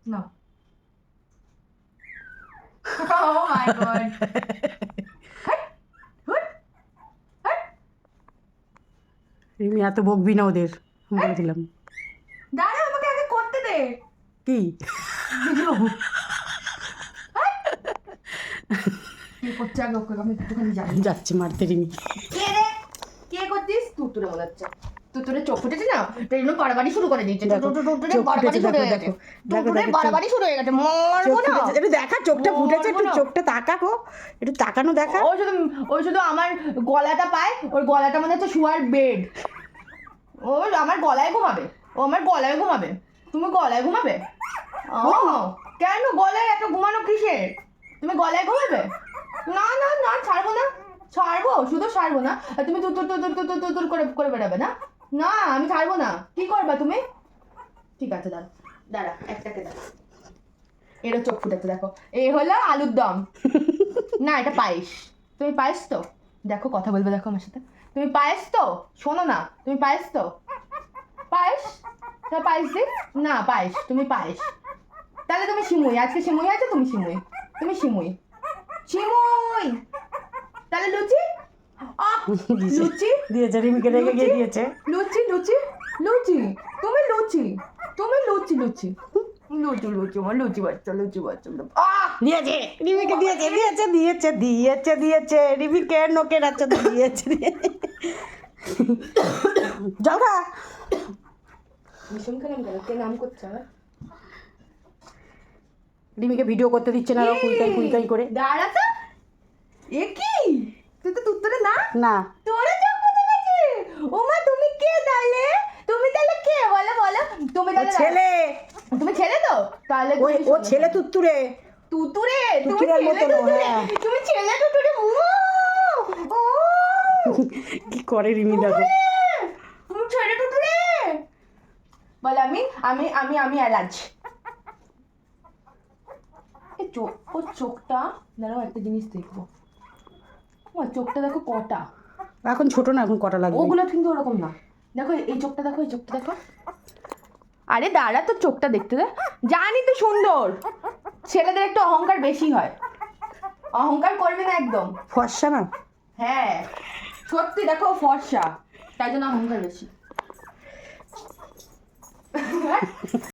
না ও মাই গড রিমি এত বকবি না ওদের, বলে দিলাম। দাঁড়া আমাকে আগে করতে দে কি ভিডিও কে করছে আগে ওকে আমি একটুখানি জানি যাচ্ছে মারতে রিমি। কে রে কে করছিস তুতুরে মনে হচ্ছে তুতুরে চোখ ফুটেছে না তাই জন্য বাড়াবাড়ি শুরু করে দিয়েছে দেখো, তুতুরে চোখ বাড়াবাড়ি ফুটেছে, শুরু হয়ে দেখো, গেছে দেখো, তুতুরে দেখো, বাড়াবাড়ি শুরু হয়ে গেছে চোখ মারবো না ফুটেছে, একটু দেখা চোখটা ফুটেছে, একটু মারবো না। চোখটা তাকাকো, একটু তাকানো দেখা। ওই শুধু আমার গলাটা পায় ওর গলাটা মনে হচ্ছে শুয়ার বেড ও আমার গলায় ঘুমাবে ও আমার গলায় ঘুমাবে তুমি গলায় ঘুমাবে ও কেন গলায় এত ঘুমানো কিসের তুমি গলায় ঘুমাবে না না না ছাড়বো না ছাড়বো শুধু ছাড়বো না আর তুমি তুতুর তুতুর তুতুর তুতুর করে করে বেড়াবে না না আমি ছাড়বো না কি করবা তুমি ঠিক আছে দাঁড়া দাঁড়া একটাকে দাঁড়া এরও চোখ ফুটেছে দেখো এই হলো আলুর দম না এটা পায়েস তুমি পায়েস তো দেখো কথা বলবে দেখো আমার সাথে তুমি পায়েস তো শোনো না তুমি পায়েস তো পায়েস তা পায়েস দি না পায়েস তুমি পায়েস তাহলে তুমি সিমুই আজকে সিমুই আছে তুমি সিমুই তুমি সিমুই সিমুই তাহলে লুচি আহ লুচি দিয়েছে, রিমিকে রেখে গিয়ে দিয়েছে। লুচি লুচি লুচি তুমি লুচি তুমি লুচি লুচি লুচি লুচি আমার লুচি বাচ্চা আহ দিয়েছে, রিমিকে দিয়েছে, দিয়েছে, দিয়েছে, দিয়েছে, দিয়েছে, রিমিকে নোকে রাখছে, দিয়েছে। জল খা। ভীষণ খেলাম কেন কে নাম করছে আমার রিমিকে ভিডিও করতে দিচ্ছে না, কুইকাই কুইকাই করে। দাঁড়া তো এ কি তুই তো তুত্তরে না না, তোরে চোখ ফুটে গেছে ওমা তুমি কে তাহলে তুমি তাহলে কে বলো বলো তুমি ও তাহলে ছেলে, তুমি ছেলে তো তাহলে ও ছেলে তুত্তুরে। তুতুরে তুমি তুতুরের ছেলে মতো তুতুরে হ্যাঁ। তুমি ছেলে তুতুরে ও কি করে রিমি দেখো। তুমি ছেলে তুতুরে বলে আমি আমি আমি আমি এলাচ ওর চোখটা দাঁড়াও একটা জিনিস দেখবো ও চোখটা দেখো কটা এখন ছোট না, এখন কটা লাগবে। ওগুলো কিন্তু ওরকম না দেখো এই চোখটা দেখো এই চোখটা দেখো আরে দাঁড়া তো চোখটা দেখতে দে জানি তো সুন্দর ছেলেদের একটু অহংকার বেশি হয় অহংকার করবে না একদম ফর্সা না। হ্যাঁ সত্যি দেখো ফর্সা তাই জন্য অহংকার বেশি